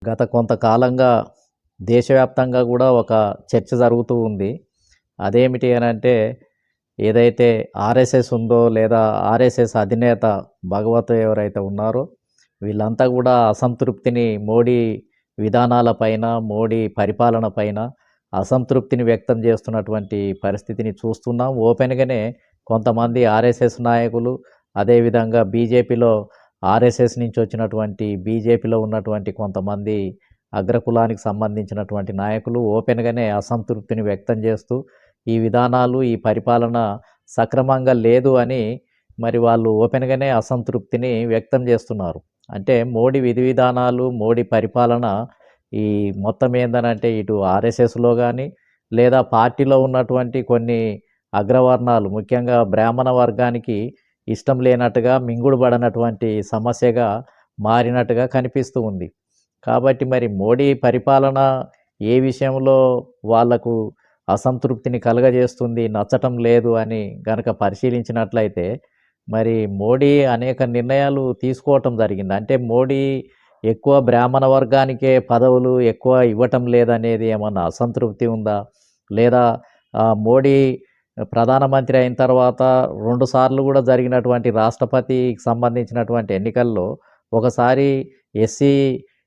గత కొంతకాలంగా దేశవ్యాప్తంగా గూడా ఒక చర్చ జరుగుతూ ఉంది. అదేమిటి అనంటే, ఏదైతే ఆర్ఎస్ఎస్ ఉందో లేదా ఆర్ఎస్ఎస్ అధినేత భగవత్ ఎవరైతే ఉన్నారో, వీళ్ళంతా గూడా అసంతృప్తిని మోడీ విధానాలపైన, మోడీ పరిపాలన పైన అసంతృప్తిని వ్యక్తం చేస్తున్నటువంటి పరిస్థితిని చూస్తున్నాం. ఓపెన్‌గానే కొంతమంది ఆర్ఎస్ఎస్ నాయకులు, అదేవిధంగా బీజేపీలో ఆర్ఎస్ఎస్ నుంచి వచ్చినటువంటి బీజేపీలో ఉన్నటువంటి కొంతమంది అగ్రకులానికి సంబంధించినటువంటి నాయకులు ఓపెన్‌గానే అసంతృప్తిని వ్యక్తం చేస్తూ, ఈ విధానాలు, ఈ పరిపాలన సక్రమంగా లేదు అని మరి వాళ్ళు ఓపెన్‌గానే అసంతృప్తిని వ్యక్తం చేస్తున్నారు. అంటే మోడీ విధి విధానాలు, మోడీ పరిపాలన ఈ మొత్తం ఏందనంటే ఇటు ఆర్ఎస్ఎస్‌లో గాని, లేదా పార్టీలో ఉన్నటువంటి కొన్ని అగ్రవర్ణాలు ముఖ్యంగా బ్రాహ్మణ వర్గానికి ఇష్టం లేనట్టుగా, మింగుడు పడనటువంటి సమస్యగా మారినట్టుగా కనిపిస్తూ ఉంది. కాబట్టి మరి మోడీ పరిపాలన ఏ విషయంలో వాళ్లకు అసంతృప్తిని కలుగజేస్తుంది, నచ్చటం లేదు అని గనక పరిశీలించినట్లయితే, మరి మోడీ అనేక నిర్ణయాలు తీసుకోవటం జరిగింది. అంటే మోడీ ఎక్కువ బ్రాహ్మణ వర్గానికే పదవులు ఎక్కువ ఇవ్వటం లేదనేది ఏమన్నా అసంతృప్తి ఉందా? లేదా మోడీ ప్రధానమంత్రి అయిన తర్వాత 2 సార్లు కూడా జరిగినటువంటి రాష్ట్రపతికి సంబంధించినటువంటి ఎన్నికల్లో ఒకసారి ఎస్సీ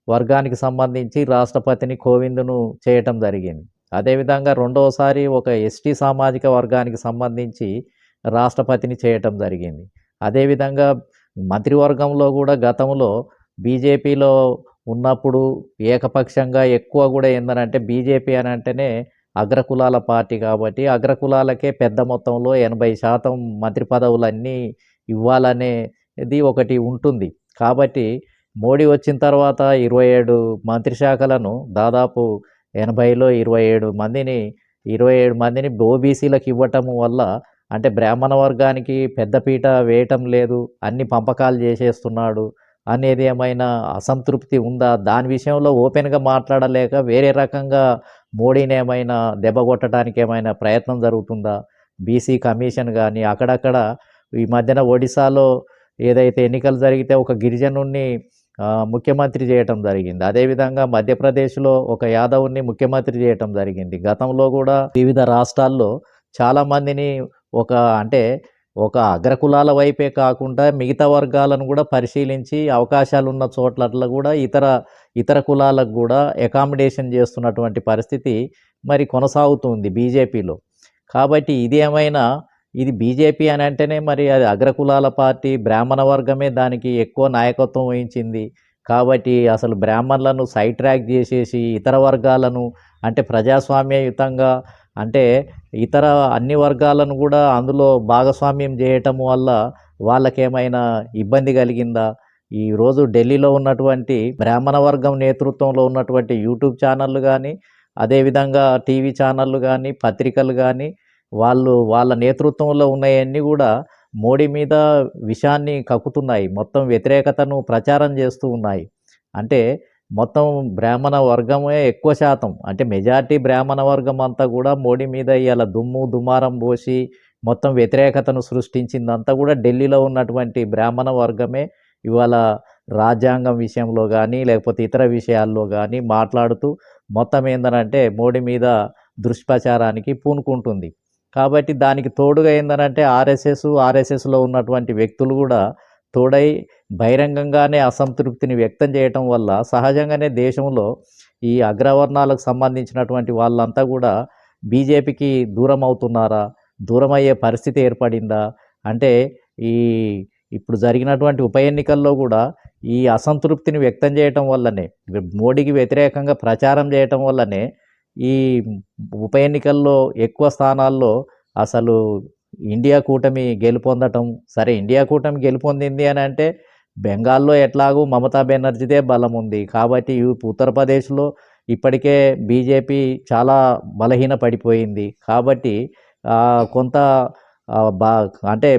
వర్గానికి సంబంధించి రాష్ట్రపతిని కోవింద్‌ను చేయటం జరిగింది. అదేవిధంగా రెండవసారి ఒక ఎస్టీ సామాజిక వర్గానికి సంబంధించి రాష్ట్రపతిని చేయటం జరిగింది. అదేవిధంగా మంత్రివర్గంలో కూడా గతంలో బీజేపీలో ఉన్నప్పుడు ఏకపక్షంగా ఎక్కువ కూడా ఏందనంటే బీజేపీ అని అంటేనే అగ్రకులాల పార్టీ కాబట్టి అగ్రకులాలకే పెద్ద మొత్తంలో 80% మంత్రి పదవులన్నీ ఇవ్వాలనేది ఒకటి ఉంటుంది. కాబట్టి మోడీ వచ్చిన తర్వాత 27 మంత్రి శాఖలను దాదాపు 80లో 27 మందిని ఓబీసీలకు ఇవ్వటం వల్ల అంటే బ్రాహ్మణ వర్గానికి పెద్దపీట వేయటం లేదు, అన్ని పంపకాలు చేసేస్తున్నాడు అనేది ఏమైనా అసంతృప్తి ఉందా? దాని విషయంలో ఓపెన్‌గా మాట్లాడలేక వేరే రకంగా మోడీని ఏమైనా దెబ్బకొట్టడానికి ఏమైనా ప్రయత్నం జరుగుతుందా? బీసీ కమిషన్ గాని అక్కడక్కడ ఈ మధ్యన ఒడిశాలో ఏదైతే ఎన్నికలు జరిగితే ఒక గిరిజనుడిని ముఖ్యమంత్రి చేయటం జరిగింది. అదేవిధంగా మధ్యప్రదేశ్‌లో ఒక యాదవుని ముఖ్యమంత్రి చేయటం జరిగింది. గతంలో కూడా వివిధ రాష్ట్రాల్లో చాలామందిని ఒక అగ్రకులాల వైపే కాకుండా మిగతా వర్గాలను కూడా పరిశీలించి అవకాశాలున్న చోట్లట్ల కూడా ఇతర కులాలకు కూడా అకామిడేషన్ చేస్తున్నటువంటి పరిస్థితి మరి కొనసాగుతుంది బీజేపీలో. కాబట్టి ఇది బీజేపీ అని అంటేనే మరి అది అగ్రకులాల పార్టీ, బ్రాహ్మణ వర్గమే దానికి ఎక్కువ నాయకత్వం వహించింది. కాబట్టి అసలు బ్రాహ్మణులను సైడ్ ట్రాక్ చేసేసి ఇతర వర్గాలను అంటే ప్రజాస్వామ్యయుతంగా అంటే ఇతర అన్ని వర్గాలను కూడా అందులో భాగస్వామ్యం చేయటం వల్ల వాళ్ళకేమైనా ఇబ్బంది కలిగిందా? ఈరోజు ఢిల్లీలో ఉన్నటువంటి బ్రాహ్మణ వర్గం నేతృత్వంలో ఉన్నటువంటి యూట్యూబ్ ఛానళ్ళు కానీ, అదేవిధంగా టీవీ ఛానళ్ళు కానీ, పత్రికలు కానీ వాళ్ళ నేతృత్వంలో ఉన్నవన్నీ కూడా మోడీ మీద విషాన్ని కక్కుతున్నాయి. మొత్తం వ్యతిరేకతను ప్రచారం చేస్తూ ఉన్నాయి. అంటే మొత్తం బ్రాహ్మణ వర్గమే ఎక్కువ శాతం అంటే మెజారిటీ బ్రాహ్మణ వర్గం అంతా కూడా మోడీ మీద ఇవాళ దుమారం పోసి మొత్తం వ్యతిరేకతను సృష్టించిందంతా కూడా ఢిల్లీలో ఉన్నటువంటి బ్రాహ్మణ వర్గమే ఇవాళ రాజ్యాంగం విషయంలో కానీ లేకపోతే ఇతర విషయాల్లో కానీ మాట్లాడుతూ మొత్తం ఏందనంటే మోడీ మీద దుష్ప్రచారానికి పూనుకుంటుంది. కాబట్టి దానికి తోడుగా ఏందనంటే ఆర్ఎస్ఎస్‌లో ఉన్నటువంటి వ్యక్తులు కూడా తోడై బహిరంగంగానే అసంతృప్తిని వ్యక్తం చేయటం వల్ల సహజంగానే దేశంలో ఈ అగ్రవర్ణాలకు సంబంధించినటువంటి వాళ్ళంతా కూడా బీజేపీకి దూరం అవుతున్నారా? దూరమయ్యే పరిస్థితి ఏర్పడిందా? అంటే ఇప్పుడు జరిగినటువంటి ఉప ఎన్నికల్లో కూడా ఈ అసంతృప్తిని వ్యక్తం చేయటం వల్లనే, మోడీకి వ్యతిరేకంగా ప్రచారం చేయటం వల్లనే ఈ ఉప ఎన్నికల్లో ఎక్కువ స్థానాల్లో అసలు ఇండియా కూటమి గెలుపొందటం. సరే ఇండియా కూటమి గెలుపొందింది అని అంటే బెంగాల్లో ఎట్లాగూ మమతా బెనర్జీదే బలం ఉంది. కాబట్టి ఉత్తరప్రదేశ్‌లో ఇప్పటికే బీజేపీ చాలా బలహీన పడిపోయింది. కాబట్టి కొంత అంటే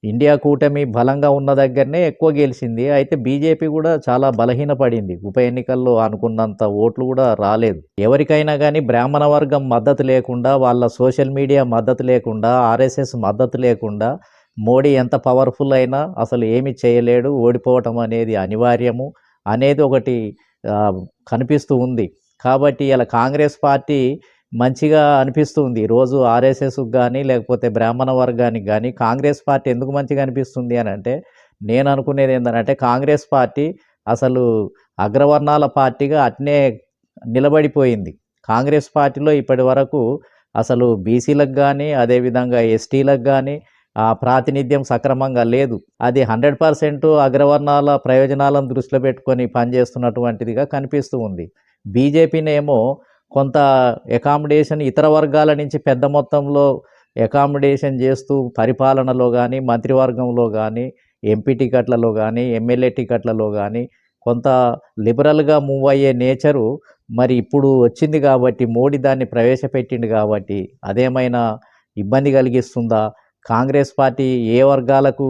ఇండియా కూటమి బలంగా ఉన్న దగ్గరనే ఎక్కువ గెలిచింది. అయితే బీజేపీ కూడా చాలా బలహీనపడింది. ఉప ఎన్నికల్లో అనుకున్నంత ఓట్లు కూడా రాలేదు. ఎవరికైనా కానీ బ్రాహ్మణ వర్గం మద్దతు లేకుండా, వాళ్ళ సోషల్ మీడియా మద్దతు లేకుండా, ఆర్ఎస్ఎస్ మద్దతు లేకుండా మోడీ ఎంత పవర్ఫుల్ అయినా అసలు ఏమి చేయలేడు, ఓడిపోవటం అనేది అనివార్యము అనేది ఒకటి కనిపిస్తూ ఉంది. కాబట్టి ఇలా కాంగ్రెస్ పార్టీ మంచిగా అనిపిస్తుంది. రోజు ఆర్ఎస్ఎస్‌కి గానీ, లేకపోతే బ్రాహ్మణ వర్గానికి గానీ, కాంగ్రెస్ పార్టీ ఎందుకు మంచిగా అనిపిస్తుంది అనంటే, నేను అనుకునేది ఏందనంటే, కాంగ్రెస్ పార్టీ అసలు అగ్రవర్ణాల పార్టీగా అట్నే నిలబడిపోయింది. కాంగ్రెస్ పార్టీలో ఇప్పటివరకు అసలు బీసీలకు గానీ, అదేవిధంగా ఎస్టీలకు గానీ ప్రాతినిధ్యం సక్రమంగా లేదు. అది 100% అగ్రవర్ణాల ప్రయోజనాలను దృష్టిలో పెట్టుకొని పనిచేస్తున్నటువంటిదిగా కనిపిస్తూ ఉంది. బీజేపీనేమో కొంత అకామిడేషన్ ఇతర వర్గాల నుంచి పెద్ద మొత్తంలో అకామిడేషన్ చేస్తూ పరిపాలనలో గానీ, మంత్రివర్గంలో గానీ, ఎంపీ టికెట్లలో గానీ, ఎమ్మెల్యే టికెట్లలో గానీ కొంత లిబరల్‌గా మూవ్ అయ్యే నేచరు మరి ఇప్పుడు వచ్చింది కాబట్టి, మోడీ దాన్ని ప్రవేశపెట్టిండు కాబట్టి, అదేమైనా ఇబ్బంది కలిగిస్తుందా? కాంగ్రెస్ పార్టీ ఏ వర్గాలకు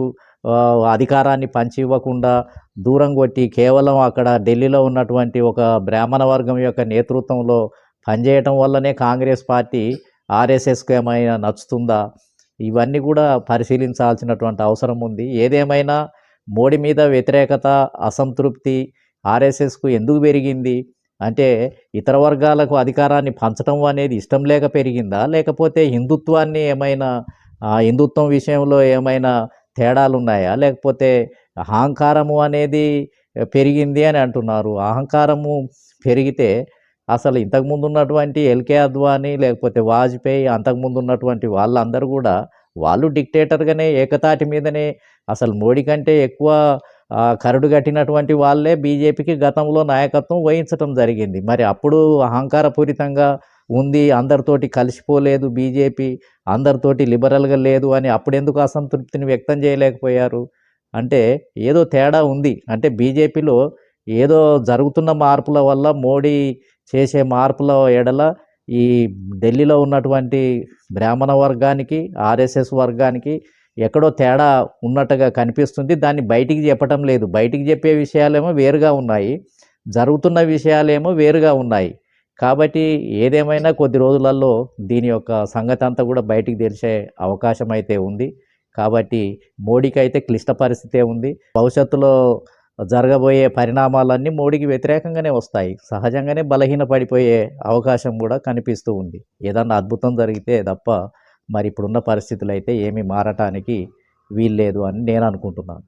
అధికారాన్ని పంచి ఇవ్వకుండా దూరం కొట్టి కేవలం అక్కడ ఢిల్లీలో ఉన్నటువంటి ఒక బ్రాహ్మణ వర్గం యొక్క నేతృత్వంలో పనిచేయటం వల్లనే కాంగ్రెస్ పార్టీ ఆర్ఎస్ఎస్‌కు ఏమైనా నచ్చుతుందా? ఇవన్నీ కూడా పరిశీలించాల్సినటువంటి అవసరం ఉంది. ఏదేమైనా మోడీ మీద వ్యతిరేకత, అసంతృప్తి ఆర్ఎస్ఎస్‌కు ఎందుకు పెరిగింది? అంటే ఇతర వర్గాలకు అధికారాన్ని పంచటం అనేది ఇష్టం లేక పెరిగిందా? లేకపోతే హిందుత్వాన్ని ఏమైనా హిందుత్వం విషయంలో ఏమైనా తేడాలున్నాయా? లేకపోతే అహంకారము అనేది పెరిగింది అని అంటున్నారు. అహంకారము పెరిగితే అసలు ఇంతకుముందు ఉన్నటువంటి ఎల్‌కే అద్వానీ, లేకపోతే వాజ్పేయి, అంతకుముందు ఉన్నటువంటి వాళ్ళందరూ గూడా వాళ్ళు డిక్టేటర్‌గానే ఏకతాటి మీదనే అసలు మోడీ కంటే ఎక్కువ కరడు గట్టినటువంటి వాళ్ళే బీజేపీకి గతంలో నాయకత్వం వహించటం జరిగింది. మరి అప్పుడు అహంకారపూరితంగా ఉంది, అందరితోటి కలిసిపోలేదు బీజేపీ, అందరితోటి లిబరల్‌గా లేదు అని అప్పుడెందుకు అసంతృప్తిని వ్యక్తం చేయలేకపోయారు? అంటే ఏదో తేడా ఉంది. అంటే బీజేపీలో ఏదో జరుగుతున్న మార్పుల వల్ల మోడీ చేసే మార్పుల ఎడల ఈ ఢిల్లీలో ఉన్నటువంటి బ్రాహ్మణ వర్గానికి, ఆర్ఎస్ఎస్ వర్గానికి ఎక్కడో తేడా ఉన్నట్టుగా కనిపిస్తుంది. దాన్ని బయటికి చెప్పటం లేదు. బయటికి చెప్పే విషయాలేమో వేరుగా ఉన్నాయి. జరుగుతున్న విషయాలేమో వేరుగా ఉన్నాయి. కాబట్టి ఏదేమైనా కొద్ది రోజులలో దీని యొక్క సంగతంతా కూడా బయటికి తెలిసే అవకాశం అయితే ఉంది. కాబట్టి మోడీకైతే క్లిష్ట పరిస్థితే ఉంది. భవిష్యత్తులో జరగబోయే పరిణామాలన్నీ మోడీకి వ్యతిరేకంగానే వస్తాయి. సహజంగానే బలహీనపడిపోయే అవకాశం కూడా కనిపిస్తూ ఉంది. ఏదన్నా అద్భుతం జరిగితే తప్ప మరి ఇప్పుడున్న పరిస్థితులైతే ఏమీ మారటానికి వీల్లేదు అని నేను అనుకుంటున్నాను.